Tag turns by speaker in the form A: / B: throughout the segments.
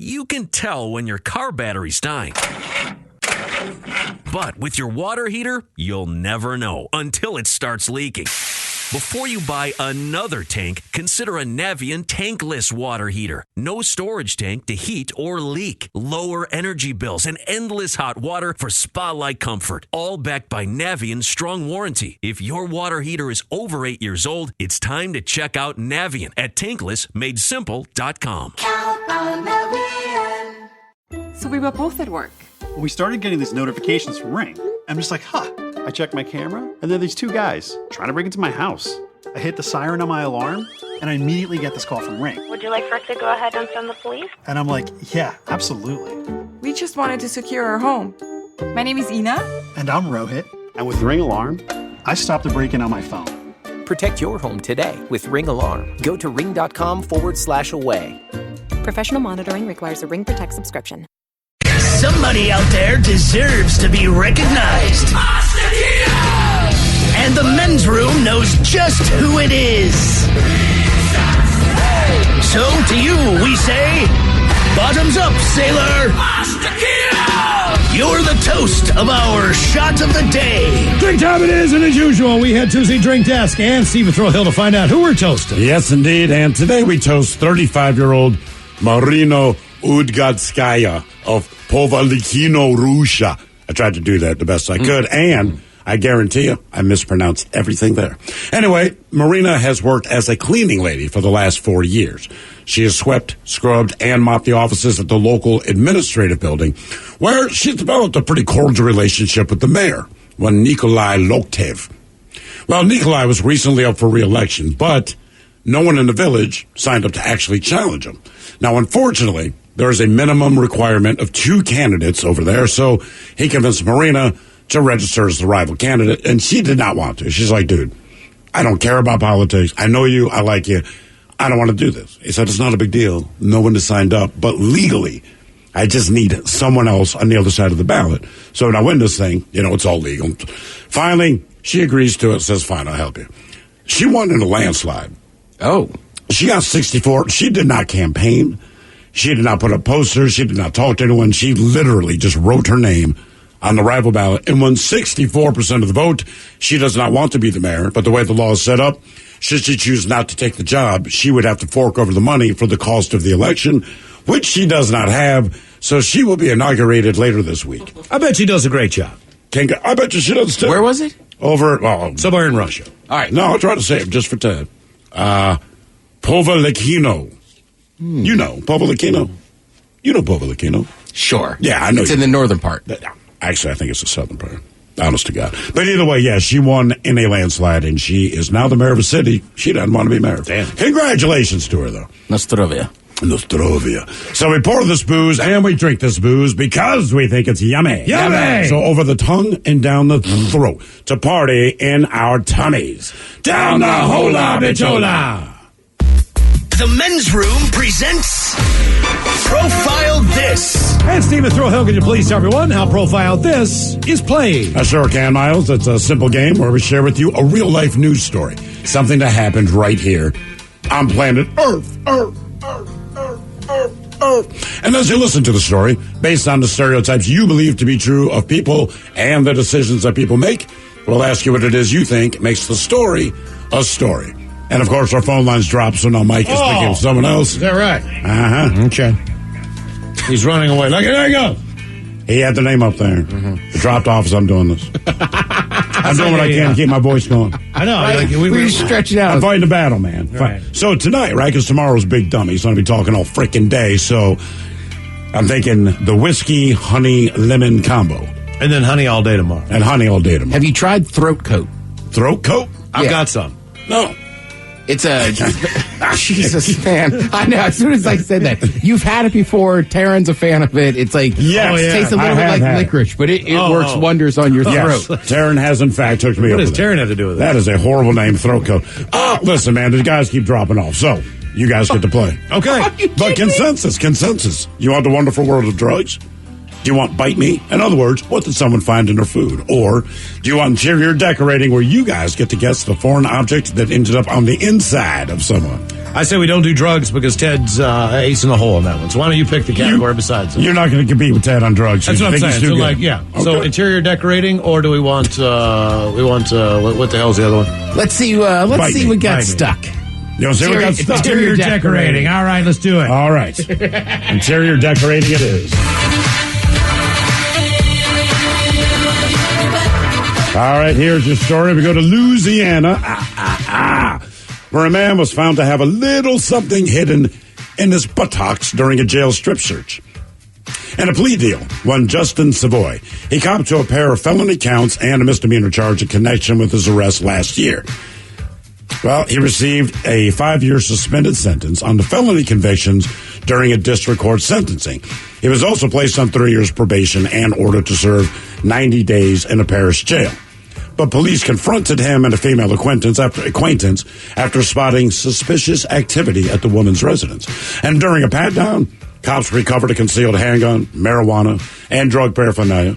A: You can tell when your car battery's dying. But with your water heater, you'll never know until it starts leaking. Before you buy another tank, consider a Navien tankless water heater. No storage tank to heat or leak. Lower energy bills and endless hot water for spa-like comfort. All backed by Navien's strong warranty. If your water heater is over 8 years old, it's time to check out Navien at tanklessmadesimple.com.
B: Count on Navien.
C: So we were both at work.
D: We started getting these notifications from Ring. I'm just like, I check my camera, and there are these two guys trying to break into my house. I hit the siren on my alarm, and I immediately get this call from Ring.
E: Would you like for us to go ahead and send the police?
D: And I'm like, yeah, absolutely.
C: We just wanted to secure our home. My name is Ina.
D: And I'm Rohit. And with Ring Alarm, I stopped the break-in on my phone.
F: Protect your home today with Ring Alarm. Go to ring.com/away.
G: Professional monitoring requires a Ring Protect subscription.
H: Somebody out there deserves to be recognized. And the men's room knows just who it is. So to you, we say, bottoms up, sailor. You're the toast of our shot of the day.
I: Drink time it is, and as usual, we head to the drink desk and Stephen Throwhill to find out who we're toasting.
J: Yes, indeed, and today we toast 35-year-old Marina Udgatskaya of Povalikino, Russia. I tried to do that the best I could, and I guarantee you, I mispronounced everything there. Anyway, Marina has worked as a cleaning lady for the last 4 years. She has swept, scrubbed, and mopped the offices at the local administrative building, where she's developed a pretty cordial relationship with the mayor, one Nikolai Loktev. Well, Nikolai was recently up for re-election, but no one in the village signed up to actually challenge him. Now, unfortunately, there is a minimum requirement of 2 candidates over there, so he convinced Marina to register as the rival candidate, and she did not want to. She's like, dude, I don't care about politics. I know you. I like you. I don't want to do this. He said, it's not a big deal. No one has signed up, but legally, I just need someone else on the other side of the ballot. So when I win this thing, it's all legal. Finally, she agrees to it, says, fine, I'll help you. She won in a landslide.
K: Oh.
J: She got 64. She did not campaign. She did not put up posters. She did not talk to anyone. She literally just wrote her name on the rival ballot and won 64% of the vote. She does not want to be the mayor, but the way the law is set up, should she choose not to take the job, she would have to fork over the money for the cost of the election, which she does not have, so she will be inaugurated later this week.
I: I bet she does a great job.
J: I bet you she does too.
K: Where was it?
J: Over
I: somewhere in Russia.
K: All right.
J: No, I'll try to say it just for Ted. Povalikino. You know Povalikino. You know Povalikino.
K: Sure.
J: Yeah, I know.
K: It's in the northern part.
J: Actually, I think it's the southern part. Honest to God. But either way, yeah, she won in a landslide, and she is now the mayor of a city. She doesn't want to be mayor.
I: Damn.
J: Congratulations to her, though.
K: Nostrovia.
J: So we pour this booze and we drink this booze because we think it's yummy.
I: Yummy!
J: So over the tongue and down the throat to party in our tummies. Down the hola bichola.
H: The men's room presents Profile This.
I: And Stephen Throwhill, could you please tell everyone how Profile This is played?
J: I sure can, Miles. It's a simple game where we share with you a real-life news story. Something that happened right here on planet Earth. And as you listen to the story, based on the stereotypes you believe to be true of people and the decisions that people make, we'll ask you what it is you think makes the story a story. And, of course, our phone lines drop, so now Mike is thinking of someone else.
I: Is that right?
J: Uh-huh.
I: Okay. He's running away. Look, there he goes.
J: He had the name up there. It dropped off as I'm doing this. I'm doing what I can to keep my voice going.
I: I know.
K: Right. We stretch it out.
J: I'm fighting the battle, man.
I: Right.
J: So tonight, right, because tomorrow's Big Dummy, he's going to be talking all freaking day, so I'm thinking the whiskey, honey, lemon combo.
I: And then honey all day tomorrow.
J: And honey all day tomorrow.
K: Have you tried Throat Coat?
J: Throat Coat?
I: I've got some.
J: No.
K: It's a Jesus, man. I know. As soon as I said that, you've had it before. Taryn's a fan of it. It's like it tastes a little bit like licorice, but it works wonders on your throat.
J: Yes. Taryn has in fact hooked me up.
I: What does
J: with
I: Taryn have to do with that?
J: That is a horrible name, Throat Coat. Listen, man, the guys keep dropping off, so you guys get to play.
I: Okay,
J: but consensus. You want the wonderful world of drugs? Do you want Bite Me? In other words, what did someone find in their food? Or do you want interior decorating where you guys get to guess the foreign object that ended up on the inside of someone?
I: I say we don't do drugs because Ted's ace in the hole on that one. So why don't you pick the category besides it?
J: You're not going to compete with Ted on drugs.
I: That's what I'm saying. So
J: Okay.
I: So interior decorating, or do we want what the hell's the other one?
K: Let's see what got stuck.
J: You want to see what got stuck?
I: Interior decorating. All right, let's do it.
J: All right. Interior decorating it is. All right, here's your story. We go to Louisiana, where a man was found to have a little something hidden in his buttocks during a jail strip search. And a plea deal won Justin Savoy. He copped to a pair of felony counts and a misdemeanor charge in connection with his arrest last year. Well, he received a 5-year suspended sentence on the felony convictions during a district court sentencing. He was also placed on 3 years probation and ordered to serve 90 days in a parish jail. But police confronted him and a female acquaintance after spotting suspicious activity at the woman's residence. And during a pat-down, cops recovered a concealed handgun, marijuana, and drug paraphernalia.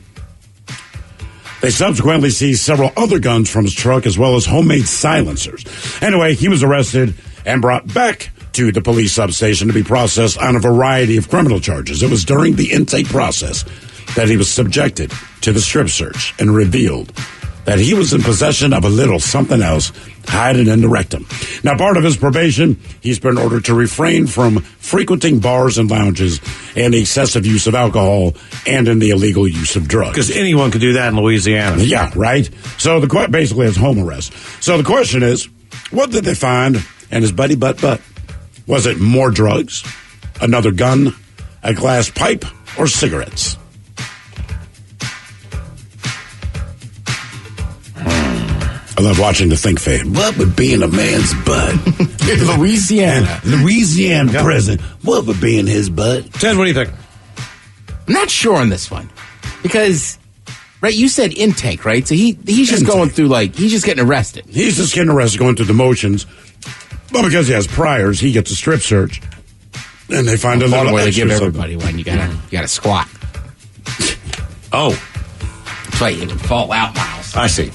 J: They subsequently seized several other guns from his truck as well as homemade silencers. Anyway, he was arrested and brought back to the police substation to be processed on a variety of criminal charges. It was during the intake process that he was subjected to the strip search and revealed that he was in possession of a little something else hiding in the rectum. Now, part of his probation, he's been ordered to refrain from frequenting bars and lounges and the excessive use of alcohol and in the illegal use of drugs.
I: Because anyone could do that in Louisiana.
J: Yeah, right? So basically it's home arrest. So the question is, what did they find in his buddy butt? Was it more drugs, another gun, a glass pipe, or cigarettes? I love watching the think fade. What would be in a man's butt? Louisiana prison. What would be in his butt?
I: Ted, what do you think?
K: I'm not sure on this one. Because, right, you said intake, right? So he's just going through, he's just getting arrested.
J: He's just getting arrested, going through the motions. But because he has priors, he gets a strip search. And they find a little
K: way to
J: extra
K: give everybody one. You gotta squat.
I: Oh.
K: That's why you can fall out, Miles.
I: I see.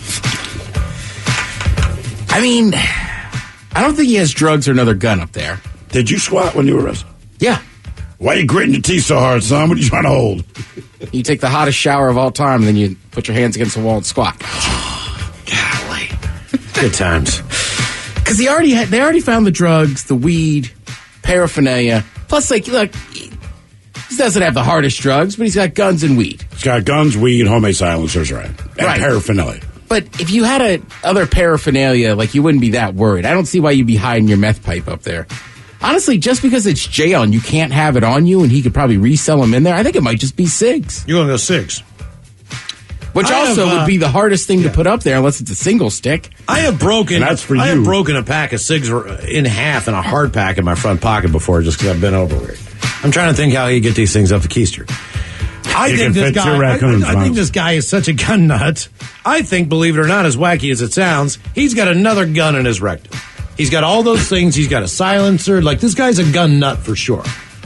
K: I mean, I don't think he has drugs or another gun up there.
J: Did you squat when you were arrested?
K: Yeah.
J: Why are you gritting your teeth so hard, son? What are you trying to hold?
K: You take the hottest shower of all time, and then you put your hands against the wall and squat.
I: Golly. Good times.
K: Because they already found the drugs, the weed, paraphernalia. Plus, look, he doesn't have the hardest drugs, but he's got guns and weed.
J: He's got guns, weed, homemade silencers, right? And paraphernalia.
K: But if you had other paraphernalia, you wouldn't be that worried. I don't see why you'd be hiding your meth pipe up there. Honestly, just because it's jail and you can't have it on you and he could probably resell them in there, I think it might just be cigs.
I: You're going to go cigs.
K: Which would be the hardest thing to put up there unless it's a single stick.
I: I have broken
J: That's for you.
I: I have broken a pack of cigs in half in a hard pack in my front pocket before just because I've been overweight. I'm trying to think how you get these things up the keister. I think this guy is such a gun nut. I think, believe it or not, as wacky as it sounds, he's got another gun in his rectum. He's got all those things. He's got a silencer. This guy's a gun nut for sure.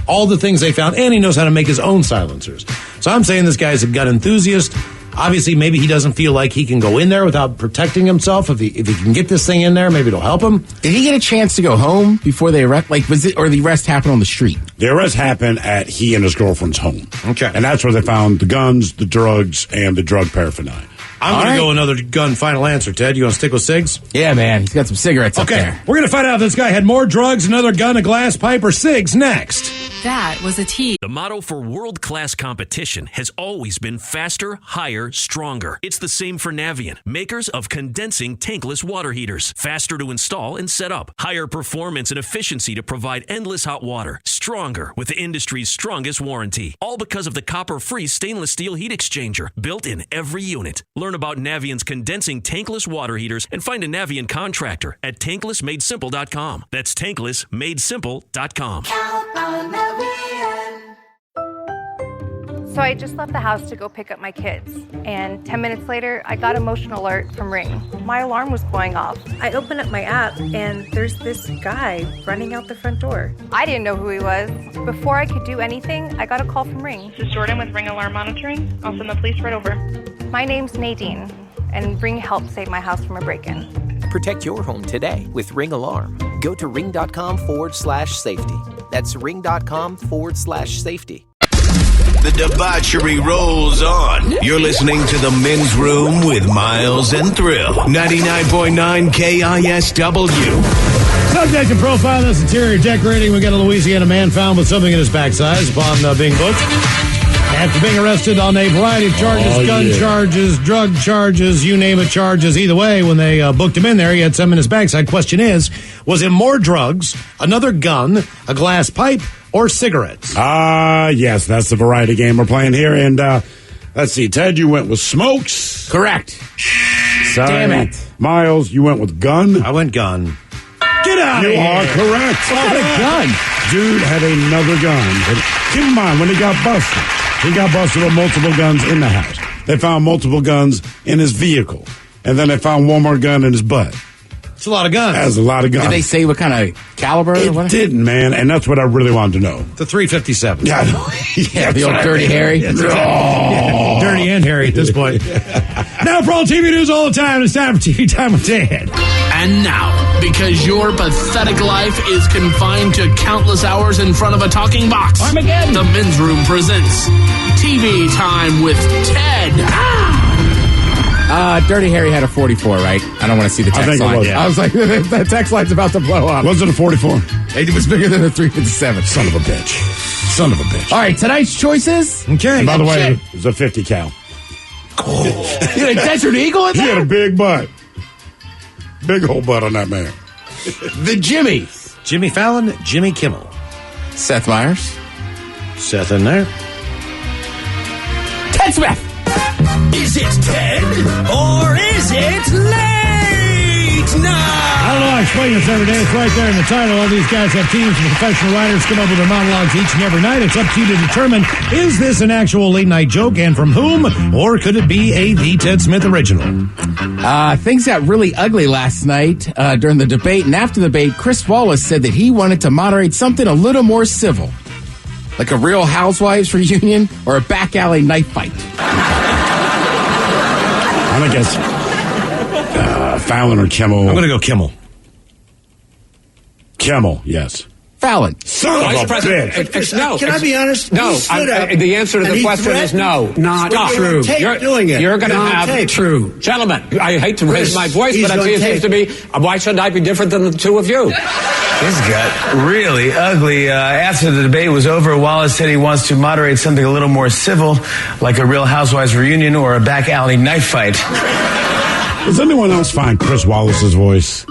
I: All the things they found, and he knows how to make his own silencers. So I'm saying this guy's a gun enthusiast. Obviously, maybe he doesn't feel like he can go in there without protecting himself. If he can get this thing in there, maybe it'll help him.
K: Did he get a chance to go home before they arrest? Or the arrest happened on the street?
J: The arrest happened at he and his girlfriend's home.
I: Okay.
J: And that's where they found the guns, the drugs, and the drug paraphernalia.
I: I'm going to go another gun final answer, Ted. You want to stick with cigs?
K: Yeah, man. He's got some cigarettes up there.
I: We're going to find out if this guy had more drugs, another gun, a glass pipe, or cigs next.
B: That was a tease.
A: The motto for world-class competition has always been faster, higher, stronger. It's the same for Navien, makers of condensing tankless water heaters. Faster to install and set up. Higher performance and efficiency to provide endless hot water. Stronger with the industry's strongest warranty. All because of the copper-free stainless steel heat exchanger built in every unit. Learn about Navient's condensing tankless water heaters and find a Navien contractor at tanklessmadesimple.com. That's tanklessmadesimple.com.
B: Count on Navien.
E: So I just left the house to go pick up my kids, and 10 minutes later, I got a motion alert from Ring. My alarm was going off. I opened up my app, and there's this guy running out the front door. I didn't know who he was. Before I could do anything, I got a call from Ring.
L: This is Jordan with Ring Alarm Monitoring. I'll send the police right over.
E: My name's Nadine, and Ring helped save my house from a break-in.
F: Protect your home today with Ring Alarm. Go to ring.com/safety. That's ring.com/safety.
H: The debauchery rolls on. You're listening to The Men's Room with Miles and Thrill. 99.9 KISW.
I: Subject and profile, this interior decorating. We got a Louisiana man found with something in his backside upon being booked. After being arrested on a variety of charges, gun charges, drug charges, you name it, charges. Either way, when they booked him in there, he had some in his backside. Question is, was it more drugs, another gun, a glass pipe, or cigarettes?
J: Yes, that's the variety game we're playing here. And let's see, Ted, you went with smokes.
K: Correct.
J: Sorry.
K: Damn it.
J: Miles, you went with gun.
I: I went gun.
J: Get out of here. You are correct.
K: What kind of gun?
J: Dude had another gun. But keep in mind, when he got busted with multiple guns in the house. They found multiple guns in his vehicle. And then they found one more gun in his butt.
I: It's a lot of guns.
J: That's a lot of guns.
K: Did they say what kind of caliber?
J: It didn't, man. And that's what I really wanted to know.
I: The 357.
J: Yeah,
K: the old Dirty Harry.
I: Dirty and Harry at this point. Now for all TV news all the time, it's time for TV Time with Dad.
M: And now, because your pathetic life is confined to countless hours in front of a talking box,
K: Armageddon.
M: The Men's Room presents TV Time with Ted.
K: Dirty Harry had a 44, right? I don't want to see the text line. I was like, the text line's about to blow up.
J: Was it a 44?
K: It was bigger than a 357.
J: Son of a bitch.
K: All right, tonight's choices.
I: Okay.
J: And by the way, it was a 50 cal.
K: You had a Desert Eagle in there?
J: He had a big butt. Big old butt on that man.
K: The Jimmys.
I: Jimmy Fallon, Jimmy Kimmel.
K: Seth Meyers.
I: Seth in there.
K: Ted Smith.
H: Is it Ted or is it late night?
I: I don't know, I explain this every day. It's right there in the title. All these guys have teams of professional writers come up with their monologues each and every night. It's up to you to determine, is this an actual late night joke and from whom? Or could it be a The Ted Smith original?
K: Things got really ugly last night during the debate. And after the debate, Chris Wallace said that he wanted to moderate something a little more civil. Like a Real Housewives reunion or a back alley knife fight.
J: I'm going to guess Fallon or Kimmel.
I: I'm going to go Kimmel.
J: Kimmel, yes.
K: Fallon.
J: Son of a bitch.
N: No. Can I be honest?
O: No. The answer to the question is no.
N: Not
O: Stop.
N: true. You're doing it.
O: You're going to have
N: true.
O: Gentlemen, I hate to raise my voice, but it seems to me, why shouldn't I be different than the two of you?
P: This got really ugly. After the debate was over, Wallace said he wants to moderate something a little more civil, like a Real Housewives reunion or a back alley knife fight.
J: Does anyone else find Chris Wallace's voice?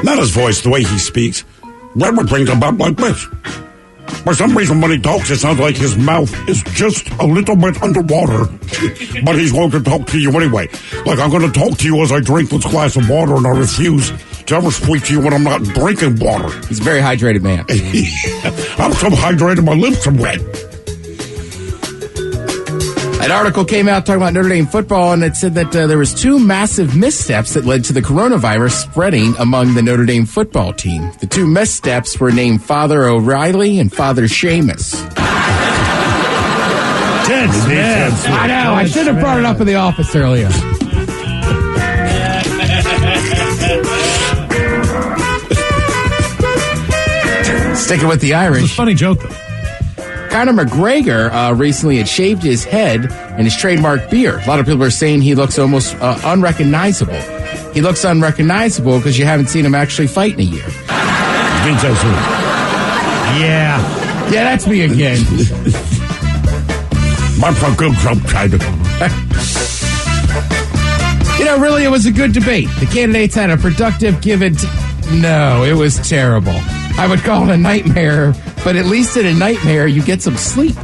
J: Not his voice, the way he speaks. Everything's about like this. For some reason, when he talks, it sounds like his mouth is just a little bit underwater. But he's going to talk to you anyway. Like, I'm going to talk to you as I drink this glass of water, and I refuse to ever speak to you when I'm not drinking water.
K: He's a very hydrated man.
J: I'm so hydrated, my lips are wet.
K: An article came out talking about Notre Dame football, and it said that there was two massive missteps that led to the coronavirus spreading among the Notre Dame football team. The two missteps were named Father O'Reilly and Father Seamus.
I: Ted Smith.
K: I know. I should have brought it up in the office earlier. Sticking with the Irish.
I: It's a funny joke, though.
K: Conor McGregor recently had shaved his head and his trademark beard. A lot of people are saying he looks almost unrecognizable. He looks unrecognizable because you haven't seen him actually fight in a year.
I: Yeah,
K: that's me again. You know, really, it was a good debate. The candidates had a productive No, it was terrible. I would call it a nightmare, but at least in a nightmare, you get some sleep.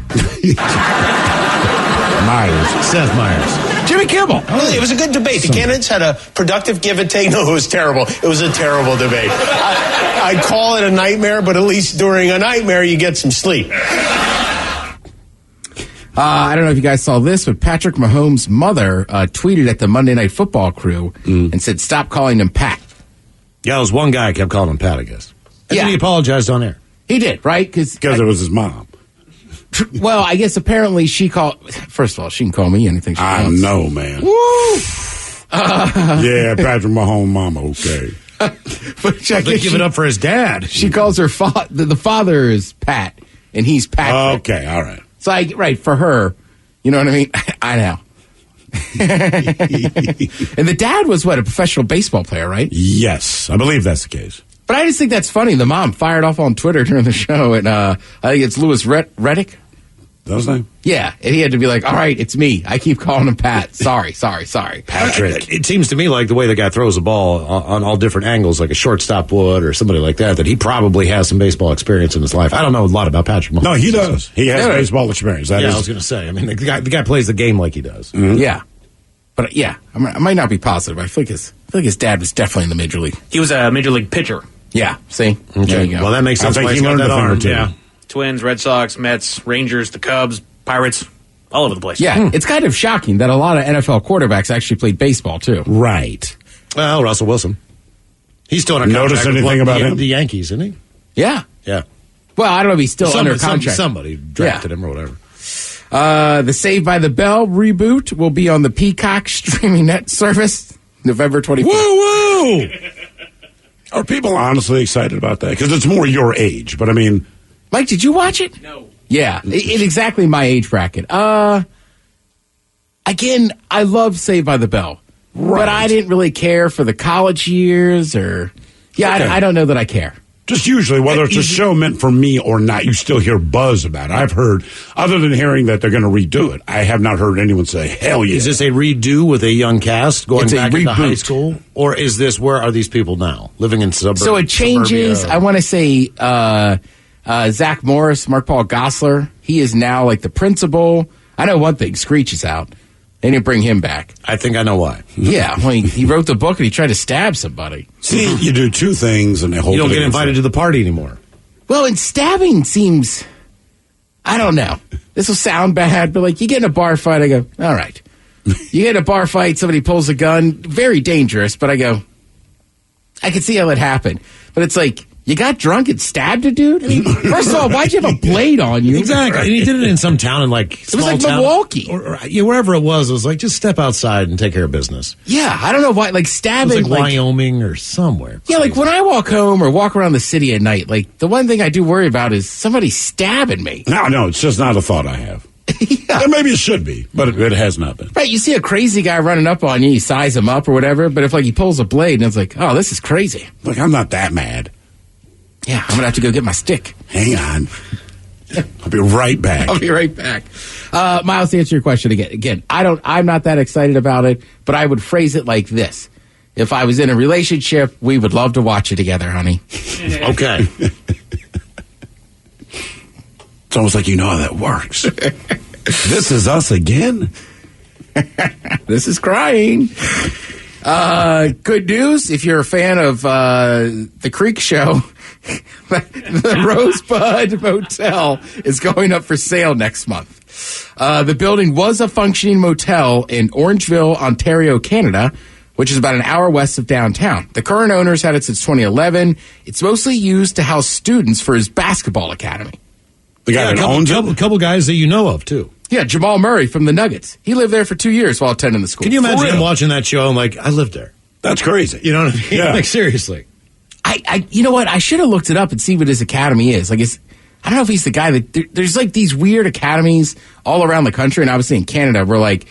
I: Seth Meyers.
K: Jimmy Kimmel.
Q: Really, it was a good debate. The candidates had a productive give and take. No, it was terrible. It was a terrible debate. I'd call it a nightmare, but at least during a nightmare, you get some sleep.
K: I don't know if you guys saw this, but Patrick Mahomes' mother tweeted at the Monday Night Football crew and said, stop calling him Pat.
I: Yeah, there was one guy who kept calling him Pat, I guess. And then he apologized on air.
K: He did, right? Because
J: it was his mom.
K: Well, I guess apparently she called... First of all, she can call me anything she wants.
J: I know, man.
K: Woo!
J: Yeah, Patrick Mahomes' mama, okay.
K: But check
I: they give it up for his dad.
K: She calls her the father is Pat, and he's Patrick.
J: Okay, all right.
K: So right for her, you know what I mean? I know. And the dad was a professional baseball player, right?
J: Yes, I believe that's the case.
K: But I just think that's funny. The mom fired off on Twitter during the show, and I think it's Louis Reddick.
J: That was his name?
K: Yeah, and he had to be like, all right, it's me. I keep calling him Pat. Sorry. Patrick.
I: It seems to me like the way the guy throws the ball on all different angles, like a shortstop would or somebody like that he probably has some baseball experience in his life. I don't know a lot about Patrick Mahomes.
J: No, he does. He has baseball experience.
I: I was going to say. I mean, the guy plays the game like he does.
J: Mm-hmm.
K: Yeah. But, I might not be positive. I feel like his dad was definitely in the major league.
R: He was a major league pitcher.
K: Yeah, see?
I: Okay.
K: There you go.
I: Well, that makes sense.
J: I think he learned a thing or two.
R: Yeah. Twins, Red Sox, Mets, Rangers, the Cubs, Pirates, all over the place.
K: Yeah, it's kind of shocking that a lot of NFL quarterbacks actually played baseball, too.
I: Right. Well, Russell Wilson. He's still under contract.
J: Notice anything about him?
I: The Yankees, isn't he?
K: Yeah.
I: Yeah.
K: Well, I don't know if he's still under contract.
I: Somebody drafted him or whatever.
K: The Saved by the Bell reboot will be on the Peacock streaming net service November 24th.
J: Woo! Are people honestly excited about that? Because it's more your age, but I mean...
K: Mike, did you watch it?
R: No.
K: Yeah, it's exactly my age bracket. Again, I love Saved by the Bell. Right. But I didn't really care for the college years or... Yeah, okay. I don't know that I care.
J: Just usually, whether it's a show meant for me or not, you still hear buzz about it. I've heard, other than hearing that they're going to redo it, I have not heard anyone say, hell yeah.
I: Is this a redo with a young cast going back into high school? Or is this, where are these people now? Living in suburbs?
K: So it changes. I want to say Zach Morris, Mark Paul Gosselaar, he is now like the principal. I know one thing, Screech is out. They didn't bring him back.
I: I think I know why.
K: Yeah, well, he wrote the book and he tried to stab somebody.
J: See, you do two things and they hold.
I: You don't get invited to the party anymore.
K: Well, and stabbing seems, I don't know. This will sound bad, but like you get in a bar fight, I go, all right. You get in a bar fight, somebody pulls a gun, very dangerous, but I go, I can see how it happened. But it's like, you got drunk and stabbed a dude? I mean, first of all, why'd you have a blade on you?
I: Exactly. And he did it in some town in like
K: it was like Milwaukee.
I: Or wherever it was like, just step outside and take care of business.
K: Yeah, I don't know why, like stabbing.
I: It was like Wyoming or somewhere.
K: Yeah, like when I walk home or walk around the city at night, like the one thing I do worry about is somebody stabbing me.
J: No, it's just not a thought I have. Yeah. Maybe it should be, but it has not been.
K: Right, you see a crazy guy running up on you, you size him up or whatever, but if like he pulls a blade and it's like, oh, this is crazy.
J: Like, I'm not that mad.
K: Yeah, I'm going to have to go get my stick.
J: Hang on. I'll be right back.
K: Miles, to answer your question again, I'm not that excited about it, but I would phrase it like this. If I was in a relationship, we would love to watch it together, honey.
I: Okay.
J: It's almost like you know how that works. This is us again?
K: This is crying. Good news, if you're a fan of The Creek Show, the Rosebud Motel is going up for sale next month. The building was a functioning motel in Orangeville, Ontario, Canada, which is about an hour west of downtown. The current owners had it since 2011. It's mostly used to house students for his basketball academy.
J: The guy that owns it?
I: A couple guys that you know of, too.
K: Yeah, Jamal Murray from the Nuggets. He lived there for 2 years while attending the school.
I: Can you imagine him watching that show and like, I lived there?
J: That's crazy.
I: You know what I mean?
J: Yeah.
I: Like, seriously.
K: You know what? I should have looked it up and see what his academy is. Like, I don't know if he's the guy that there's like these weird academies all around the country, and obviously in Canada, where like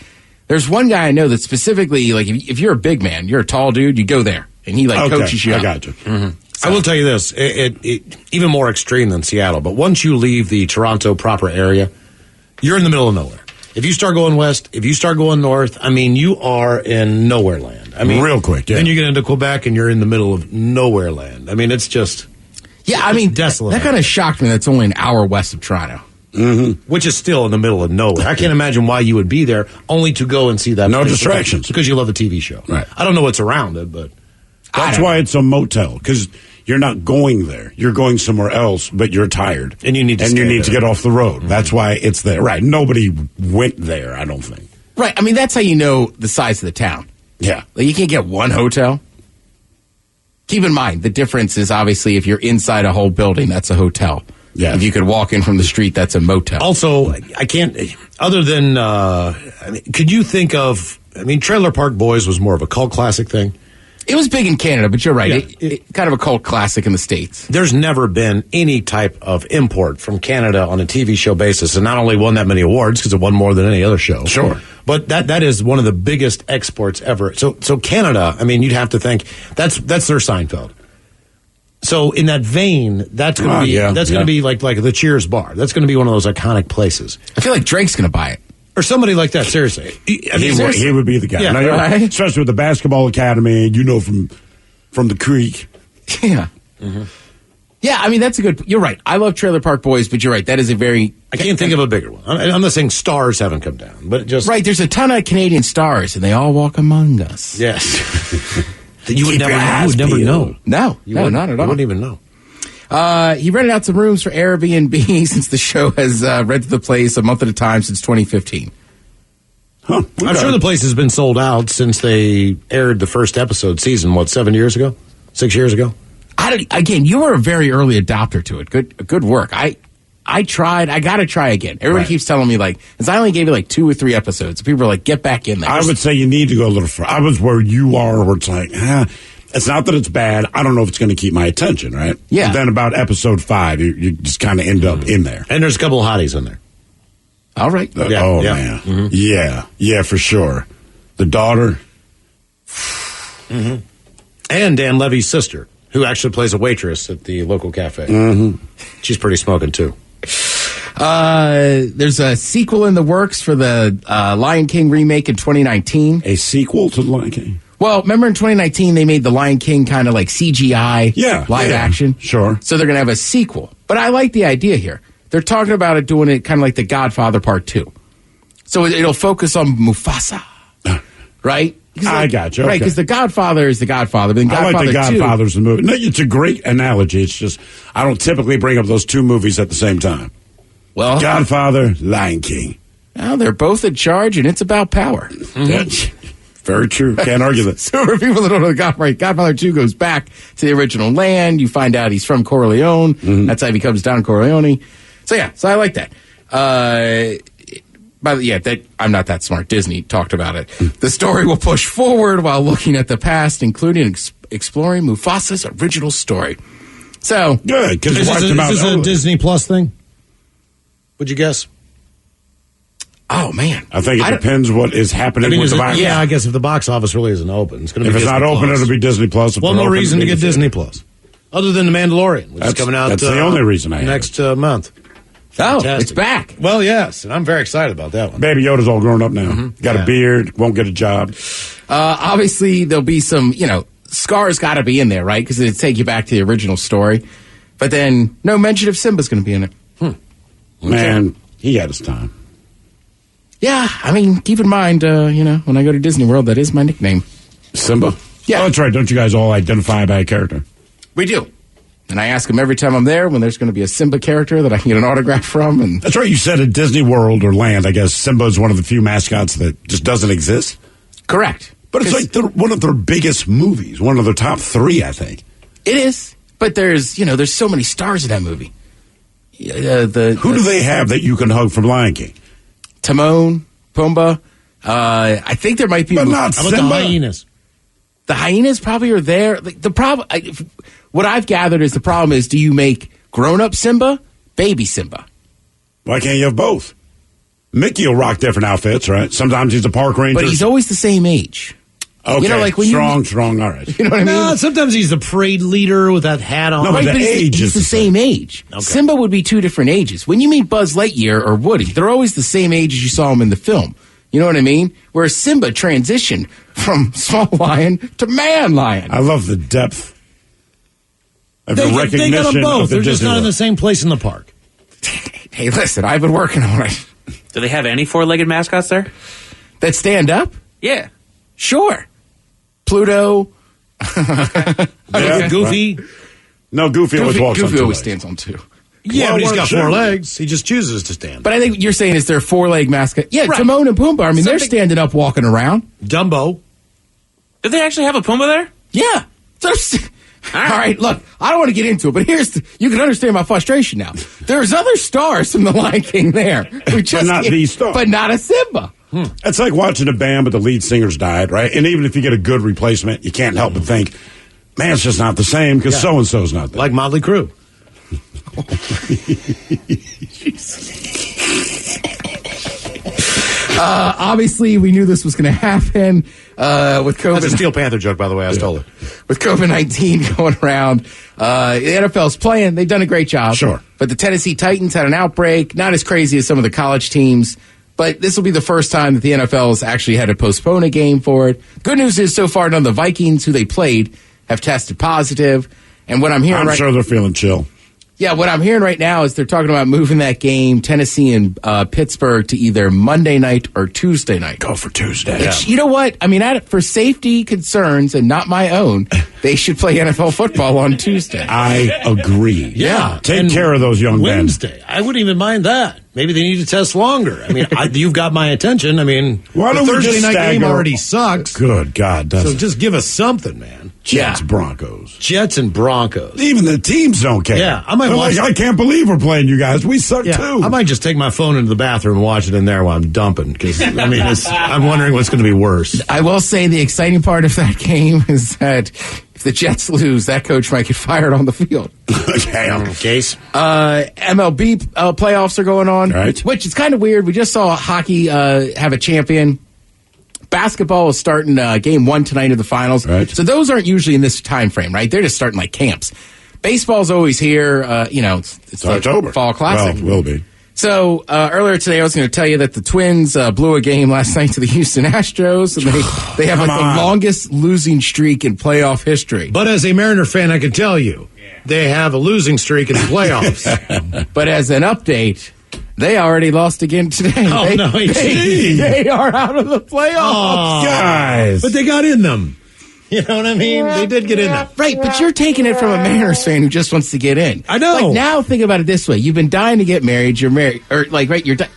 K: there's one guy I know that specifically like if you're a big man, you're a tall dude, you go there, and he like coaches you.
J: I got you.
K: Mm-hmm.
I: So, I will tell you this: it even more extreme than Seattle. But once you leave the Toronto proper area, you're in the middle of nowhere. If you start going west, if you start going north, I mean, you are in nowhere land. I mean,
J: real quick, yeah.
I: Then you get into Quebec and you're in the middle of nowhere land. I mean, it's just...
K: Yeah, I mean,
I: desolate.
K: That kind of shocked me that's only an hour west of Toronto.
J: Mm-hmm.
I: Which is still in the middle of nowhere. I can't imagine why you would be there only to go and see that.
J: No distractions.
I: Because you love a TV show.
J: Right.
I: I don't know what's around it, but...
J: That's why it's a motel, because... You're not going there. You're going somewhere else, but you're tired.
I: And you need to
J: get off the road. Mm-hmm. That's why it's there. Right. Nobody went there, I don't think.
K: Right. I mean, that's how you know the size of the town.
J: Yeah.
K: Like, you can't get one hotel. Keep in mind, the difference is obviously if you're inside a whole building, that's a hotel.
J: Yeah.
K: If you could walk in from the street, that's a motel.
I: Also, I can't, other than, could you think of, Trailer Park Boys was more of a cult classic thing.
K: It was big in Canada, but you're right.
I: Yeah,
K: It kind of a cult classic in the States.
I: There's never been any type of import from Canada on a TV show basis, and not only won that many awards because it won more than any other show.
J: Sure.
I: But that is one of the biggest exports ever. So Canada, I mean, you'd have to think that's their Seinfeld. So in that vein, that's going to be like the Cheers bar. That's going to be one of those iconic places.
K: I feel like Drake's going to buy it.
I: Or somebody like that, seriously.
J: He would be the guy.
I: Yeah,
J: now,
I: right?
J: Especially with the basketball academy, from the creek.
K: Yeah. Mm-hmm. Yeah, I mean, that's a good... You're right. I love Trailer Park Boys, but you're right. That is a very...
I: I can't think of a bigger one. I'm not saying stars haven't come down, but just...
K: Right, there's a ton of Canadian stars, and they all walk among us.
I: Yes. You would never know.
K: No, not at all.
I: You wouldn't even know.
K: He rented out some rooms for Airbnb since the show has rented the place a month at a time since 2015.
J: Huh. Okay.
I: I'm sure the place has been sold out since they aired the first episode season, 7 years ago? 6 years ago?
K: Again, you were a very early adopter to it. Good work. I tried. I got to try again. Everybody keeps telling me, because I only gave you 2 or 3 episodes. People are like, get back in there.
J: I would say you need to go a little further. I was where you are, where it's like, it's not that it's bad. I don't know if it's going to keep my attention, right?
K: Yeah.
J: But then about episode 5, you just kind of end up in there.
I: And there's a couple of hotties in there.
K: All right.
J: Man.
K: Mm-hmm.
J: Yeah, for sure. The daughter.
I: Mm-hmm. And Dan Levy's sister, who actually plays a waitress at the local cafe.
J: Mm-hmm.
I: She's pretty smoking, too.
K: There's a sequel in the works for the Lion King remake in 2019.
J: A sequel to the Lion King?
K: Well, remember in 2019 they made the Lion King kind of like CGI live action?
J: Sure.
K: So they're going to have a sequel. But I like the idea here. They're talking about it doing it kind of like The Godfather Part 2. So it'll focus on Mufasa, right?
J: I got you.
K: Right,
J: okay.
K: because The Godfather is The Godfather. But
J: I like The Godfather's the movie. No, it's a great analogy. It's just, I don't typically bring up those 2 movies at the same time.
K: Well,
J: Godfather, Lion King.
K: Well, they're both in charge, and it's about power.
J: Mm-hmm. Very true. Can't argue that.
K: So for people that don't know, Godfather 2 goes back to the original land. You find out he's from Corleone. Mm-hmm. That's how he becomes Don Corleone. So I like that. I'm not that smart. Disney talked about it. The story will push forward while looking at the past, including exploring Mufasa's original story. So
J: good.
I: Is this a Disney Plus thing? Would you guess?
K: Oh man,
J: I think it depends what is happening with the box.
I: Yeah, I guess if the box office really isn't open, it's going to be.
J: If it's
I: Disney
J: not open,
I: Plus.
J: it'll be Disney Plus.
I: Well, no reason to get Disney Plus, other than the Mandalorian, which is coming out.
J: That's the only reason I
I: next month.
K: Fantastic. It's back.
I: Well, yes, and I'm very excited about that one.
J: Baby Yoda's all grown up now. Got a beard, won't get a job.
K: Obviously, there'll be some. Scar's got to be in there, right? Because it'd take you back to the original story. But then, no mention of Simba's going to be in it.
J: Man, he had his time.
K: Yeah, I mean, keep in mind, when I go to Disney World, that is my nickname.
J: Simba?
K: Yeah.
J: Oh, that's right. Don't you guys all identify by a character?
K: We do. And I ask them every time I'm there when there's going to be a Simba character that I can get an autograph from. And
J: that's right. You said at Disney World or Land, I guess Simba is one of the few mascots that just doesn't exist.
K: Correct.
J: But it's like one of their biggest movies, one of their top 3, I think.
K: It is. But there's so many stars in that movie.
J: Who do they have that you can hug from Lion King?
K: Timon, Pumbaa. I think there might be.
J: But not
I: Simba. How about the hyenas?
K: The hyenas probably are there. The problem, what I've gathered is the problem is, do you make grown-up Simba, baby Simba?
J: Why can't you have both? Mickey will rock different outfits, right? Sometimes he's a park ranger.
K: But he's always the same age.
J: Okay, strong, all right.
K: You know what I mean?
I: No, sometimes he's the parade leader with that hat on.
J: No, but
K: right,
J: the age
K: he's
J: is
K: the same age.
I: Okay.
K: Simba would be 2 different ages. When you meet Buzz Lightyear or Woody, they're always the same age as you saw them in the film. You know what I mean? Whereas Simba transitioned from small lion to man lion.
J: I love the depth of the recognition.
I: They got them both. They're just not in the
J: same.
I: same place in the park.
K: Hey, listen, I've been working on it.
R: Do they have any 4-legged mascots there?
K: That stand up?
R: Yeah.
K: Sure. Pluto.
I: Goofy.
J: Right. No, Goofy always walks on 2
K: Goofy always
J: legs.
K: stands on 2.
I: Yeah, but he's got 4 legs. He just chooses to stand.
K: But I think you're saying is their 4-leg mascot. Yeah,
R: Right.
K: Timon and Pumbaa. I mean, they're standing up, walking around.
I: Dumbo.
R: Did they actually have a Pumbaa there?
K: Yeah. All right, look, I don't want to get into it, but you can understand my frustration now. There's other stars from The Lion King there.
J: But not these stars.
K: But not a Simba.
J: It's like watching a band, but the lead singer's died, right? And even if you get a good replacement, you can't help but think, man, it's just not the same because so-and-so's not there.
I: Like Motley Crue.
K: Obviously, we knew this was going to happen with COVID.
I: That's a Steel Panther joke, by the way. I stole it.
K: With COVID-19 going around, the NFL's playing. They've done a great job.
I: Sure.
K: But the Tennessee Titans had an outbreak. Not as crazy as some of the college teams. But this will be the first time that the NFL has actually had to postpone a game for it. Good news is, so far, none of the Vikings who they played have tested positive. And what I'm hearing
J: I'm sure they're feeling chill.
K: Yeah, what I'm hearing right now is they're talking about moving that game, Tennessee and Pittsburgh, to either Monday night or Tuesday night.
J: Go for Tuesday.
K: Which, you know what? I mean, for safety concerns and not my own, they should play NFL football on Tuesday.
J: I agree.
I: Yeah.
J: Take care of those young men.
I: Wednesday. I wouldn't even mind that. Maybe they need to test longer. I mean, you've got my attention. I mean,
J: why don't
I: the
J: we
I: Thursday
J: just
I: night game
J: stagger?
I: already sucks.
J: Good God, doesn't
I: So just give us something, man.
J: Jets, Broncos.
I: Jets and Broncos.
J: Even the teams don't care.
I: Yeah, I might
J: They're
I: watch.
J: like, I can't believe we're playing you guys. We suck too.
I: I might just take my phone into the bathroom and watch it in there while I'm dumping. Because I mean, I'm wondering what's going to be worse.
K: I will say the exciting part of that game is that if the Jets lose, that coach might get fired on the field.
J: Okay.
I: Case.
K: MLB playoffs are going on, which is kind of weird. We just saw hockey have a champion. Basketball is starting game 1 tonight of the finals. Right. So those aren't usually in this time frame, right? They're just starting like camps. Baseball's always here. It's
J: October.
K: Fall Classic.
J: Well, it will be.
K: So earlier today, I was going to tell you that the Twins blew a game last night to the Houston Astros, and they have like the longest losing streak in playoff history.
I: But as a Mariner fan, I can tell you, they have a losing streak in the playoffs.
K: But as an update, they already lost again today.
I: Oh,
K: they are out of the playoffs.
I: Oh,
J: guys.
I: But they got in them. You know what I mean? They did get in them.
K: Right, but you're taking it from a Mariners fan who just wants to get in.
I: I know.
K: Like, now think about it this way. You've been dying to get married. You're married. Or,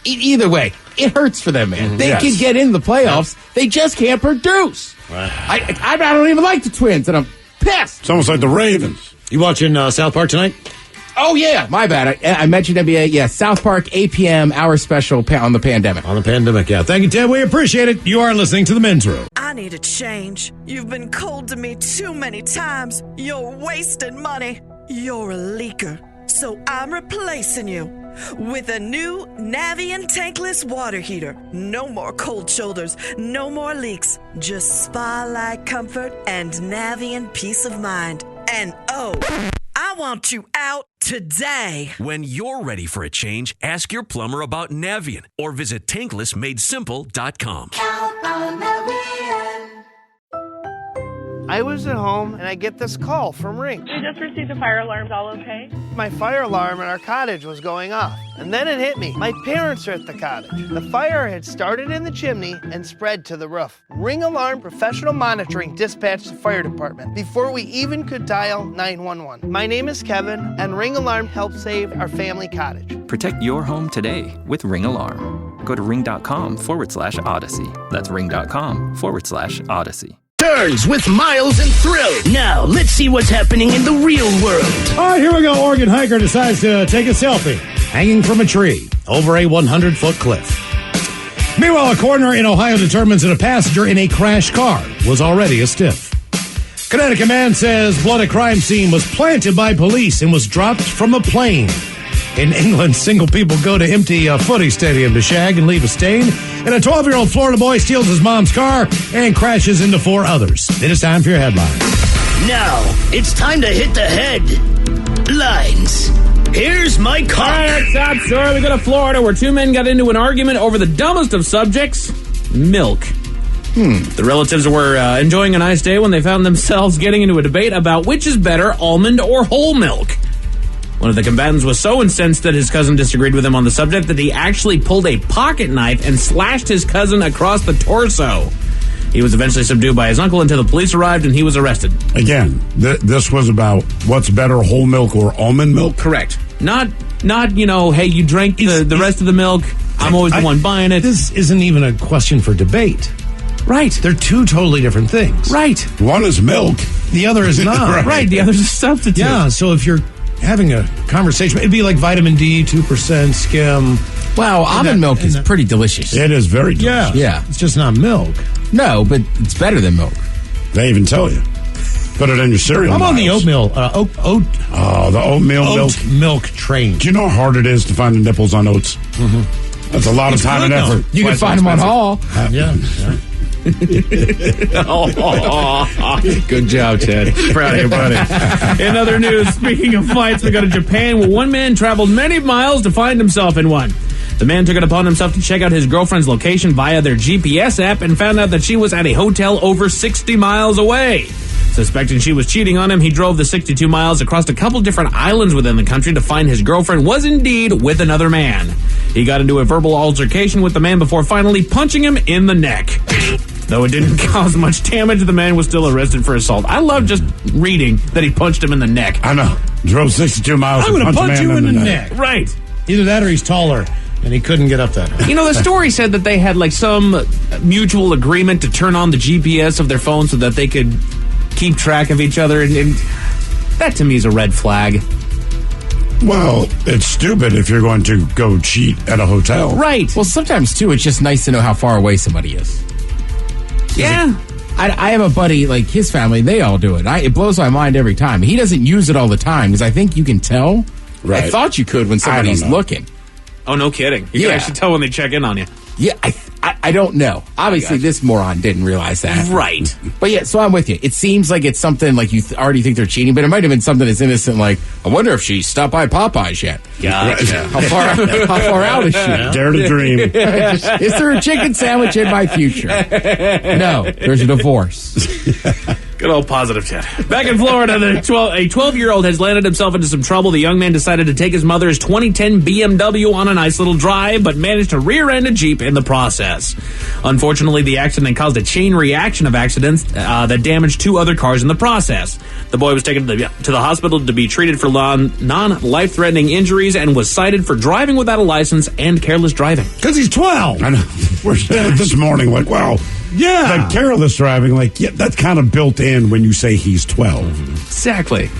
K: either way, it hurts for them, man. They can get in the playoffs. They just can't produce. I don't even like the Twins, and I'm pissed.
J: It's almost like the Ravens.
I: You watching South Park tonight?
K: Oh, yeah. My bad. I mentioned NBA. Yeah, South Park, 8 p.m., hour special on the pandemic.
I: On the pandemic, yeah. Thank you, Ted. We appreciate it. You are listening to The Men's Room.
S: I need a change. You've been cold to me too many times. You're wasting money. You're a leaker. So I'm replacing you with a new Navien tankless water heater. No more cold shoulders. No more leaks. Just spa-like comfort and Navien peace of mind. And I want you out today.
A: When you're ready for a change, ask your plumber about Navien or visit tanklessmadesimple.com.
B: Count on Navien.
T: I was at home and I get this call from Ring.
L: We just received a fire alarm. All okay?
T: My fire alarm in our cottage was going off. And then it hit me. My parents are at the cottage. The fire had started in the chimney and spread to the roof. Ring Alarm Professional Monitoring dispatched the fire department before we even could dial 911. My name is Kevin, and Ring Alarm helped save our family cottage.
U: Protect your home today with Ring Alarm. Go to ring.com/Odyssey. That's ring.com/Odyssey.
V: Turns with Miles and Thrill. Now, let's see what's happening in the real world.
I: All right, here we go. Oregon hiker decides to take a selfie hanging from a tree over a 100-foot cliff. Meanwhile, a coroner in Ohio determines that a passenger in a crash car was already a stiff. Connecticut man says blood at crime scene was planted by police and was dropped from a plane. In England, single people go to empty a footy stadium to shag and leave a stain. And a 12-year-old Florida boy steals his mom's car and crashes into 4 others. It is time for your headlines.
V: Now, it's time to hit the headlines. Here's my car.
M: All right, top story. We go to Florida where 2 men got into an argument over the dumbest of subjects, milk. The relatives were enjoying a nice day when they found themselves getting into a debate about which is better, almond or whole milk. One of the combatants was so incensed that his cousin disagreed with him on the subject that he actually pulled a pocket knife and slashed his cousin across the torso. He was eventually subdued by his uncle until the police arrived and he was arrested.
J: Again, this was about what's better, whole milk or almond milk?
M: Correct. Not hey, you drank the rest of the milk. I'm always the one buying it.
I: This isn't even a question for debate.
M: Right.
I: They're 2 totally different things.
M: Right.
J: One is milk.
I: The other is not.
M: Right. The other's a substitute.
I: Yeah, so if you're having a conversation, it'd be like vitamin D, 2% skim.
K: Well, almond milk is pretty delicious.
J: It is very delicious.
K: Yeah.
I: It's just not milk.
K: No, but it's better than milk.
J: They even tell you. Put it in your cereal.
I: I'm on the oatmeal.
J: The oatmeal
I: milk train.
J: Do you know how hard it is to find the nipples on oats? Mm-hmm. That's a lot of time and effort.
K: You can find them on Hall.
I: Yeah.
M: Good job, Ted. Proud of you, buddy. In other news, speaking of flights, we go to Japan, where one man traveled many miles to find himself in one. The man took it upon himself to check out his girlfriend's location via their GPS app and found out that she was at a hotel over 60 miles away. Suspecting she was cheating on him, he drove the 62 miles across a couple different islands within the country to find his girlfriend was indeed with another man. He got into a verbal altercation with the man before finally punching him in the neck. Though it didn't cause much damage, the man was still arrested for assault. I love just reading that he punched him in the neck.
J: I know. Drove 62 miles.
I: I'm going to punch you in the neck.
M: Right.
I: Either that or he's taller. And he couldn't get up that high.
M: You know, the story said that they had like some mutual agreement to turn on the GPS of their phone so that they could keep track of each other. And that to me is a red flag.
J: Well, it's stupid if you're going to go cheat at a hotel.
K: Right. Well, sometimes, too, it's just nice to know how far away somebody is.
M: Yeah.
K: I have a buddy, like his family, they all do it. It blows my mind every time. He doesn't use it all the time because I think you can tell.
J: Right.
K: I thought you could when somebody's looking.
M: Oh, no kidding. You can actually tell when they check in on you.
K: Yeah, I don't know. Obviously, this moron didn't realize that.
M: Right.
K: But yeah, so I'm with you. It seems like it's something like you already think they're cheating, but it might have been something as innocent like, I wonder if she stopped by Popeyes yet.
M: Gotcha.
K: How far out is she?
J: Dare to dream.
K: Is there a chicken sandwich in my future? No, there's a divorce.
M: Good old positive Ted. Back in Florida, a 12-year-old has landed himself into some trouble. The young man decided to take his mother's 2010 BMW on a nice little drive, but managed to rear-end a Jeep in the process. Unfortunately, the accident caused a chain reaction of accidents that damaged 2 other cars in the process. The boy was taken to the hospital to be treated for non-life-threatening injuries and was cited for driving without a license and careless driving.
I: Because he's 12.
J: I know. We're this morning like, wow.
I: Yeah.
J: The careless driving, like, yeah, that's kind of built in when you say he's 12.
M: Exactly.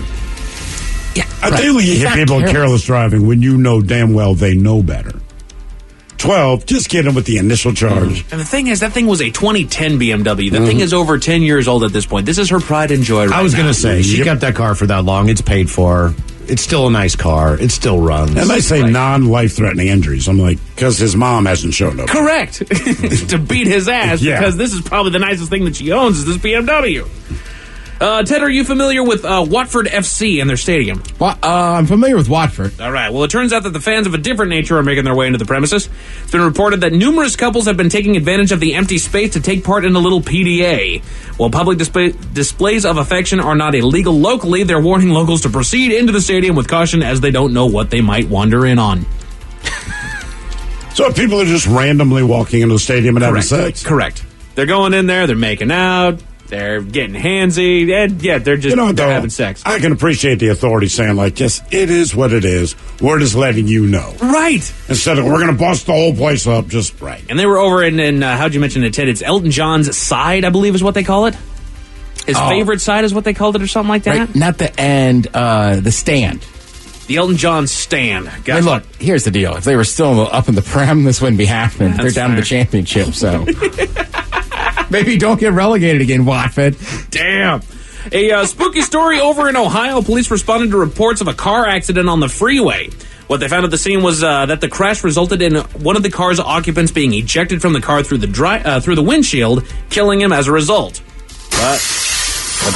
K: Yeah.
J: Ideally, you hit people careless driving when you know damn well they know better. 12, just get them with the initial charge.
M: And the thing is, that thing was a 2010 BMW. The thing is over 10 years old at this point. This is her pride and joy right
I: I was
M: now.
I: going to say, she kept that car for that long. It's paid for. It's still a nice car. It still runs.
J: And they say non-life-threatening injuries. I'm like, because his mom hasn't shown up.
M: Correct. To beat his ass, because this is probably the nicest thing that she owns is this BMW. Ted, are you familiar with Watford FC and their stadium?
K: Well, I'm familiar with Watford.
M: All right. Well, it turns out that the fans of a different nature are making their way into the premises. It's been reported that numerous couples have been taking advantage of the empty space to take part in a little PDA. While public displays of affection are not illegal locally, they're warning locals to proceed into the stadium with caution as they don't know what they might wander in on.
J: So people are just randomly walking into the stadium and having sex?
M: Correct. They're going in there, they're making out, they're getting handsy, and they're just they're having sex.
J: I can appreciate the authority saying, like, yes, it is what it is. We're just letting you know.
M: Right.
J: Instead of, we're going to bust the whole place up, just right.
M: And they were over in how'd you mention it, Ted? It's Elton John's side, I believe is what they call it. His favorite side is what they called it or something like that?
K: Right, not the end, the stand.
M: The Elton John stand.
K: Hey, look, here's the deal. If they were still up in the Prem, this wouldn't be happening. They're down in the championship, so... Maybe don't get relegated again, Watford.
M: Damn. A spooky story over in Ohio. Police responded to reports of a car accident on the freeway. What they found at the scene was that the crash resulted in one of the car's occupants being ejected from the car through the windshield, killing him as a result. But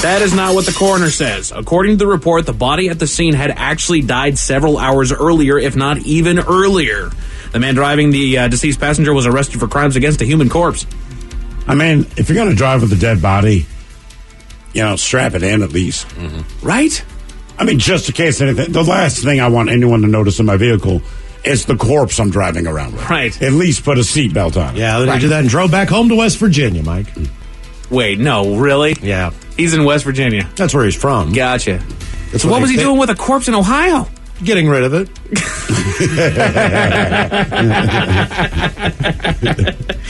M: that is not what the coroner says. According to the report, the body at the scene had actually died several hours earlier, if not even earlier. The man driving the deceased passenger was arrested for crimes against a human corpse.
J: I mean, if you're going to drive with a dead body, strap it in at least.
M: Mm-hmm. Right?
J: I mean, just in case anything. The last thing I want anyone to notice in my vehicle is the corpse I'm driving around with.
M: Right.
J: At least put a seatbelt on.
I: Yeah, they did that and drove back home to West Virginia, Mike.
M: Wait, no, really?
I: Yeah.
M: He's in West Virginia.
I: That's where he's from.
M: Gotcha. So what was he doing with a corpse in Ohio?
I: Getting rid of it.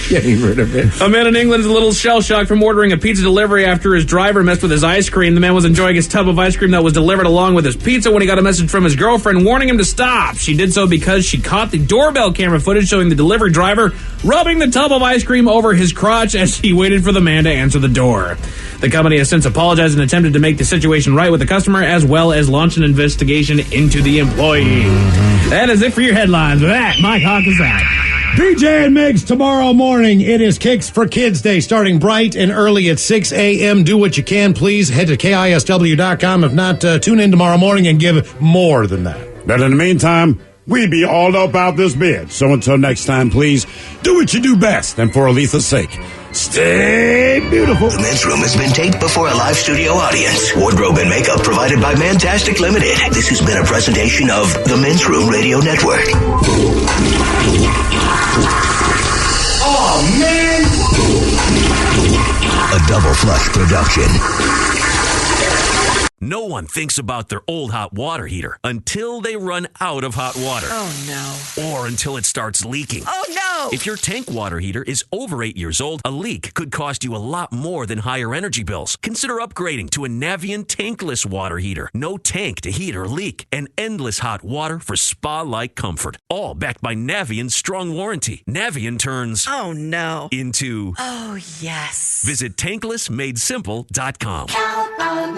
K: Getting rid of it.
M: A man in England is a little shell-shocked from ordering a pizza delivery after his driver messed with his ice cream. The man was enjoying his tub of ice cream that was delivered along with his pizza when he got a message from his girlfriend warning him to stop. She did so because she caught the doorbell camera footage showing the delivery driver rubbing the tub of ice cream over his crotch as he waited for the man to answer the door. The company has since apologized and attempted to make the situation right with the customer, as well as launch an investigation into the employee. That is it for your headlines. With that, Mike Hawk is out.
I: BJ and Migs tomorrow morning. It is Kicks for Kids Day, starting bright and early at 6 a.m. Do what you can, please. Head to KISW.com. If not, tune in tomorrow morning and give more than that.
J: But in the meantime, we be all about this bid. So until next time, please do what you do best. And for Aletha's sake, stay beautiful.
H: The Men's Room has been taped before a live studio audience. Wardrobe and makeup provided by Mantastic Limited. This has been a presentation of the Men's Room Radio Network.
V: Oh, man!
H: A Double Flush production.
A: No one thinks about their old hot water heater until they run out of hot water.
S: Oh, no.
A: Or until it starts leaking.
S: Oh, no.
A: If your tank water heater is over 8 years old, a leak could cost you a lot more than higher energy bills. Consider upgrading to a Navien tankless water heater. No tank to heat or leak. And endless hot water for spa-like comfort. All backed by Navien's strong warranty. Navien turns...
S: Oh, no.
A: ...into...
S: Oh, yes.
A: Visit tanklessmadesimple.com.
B: Count on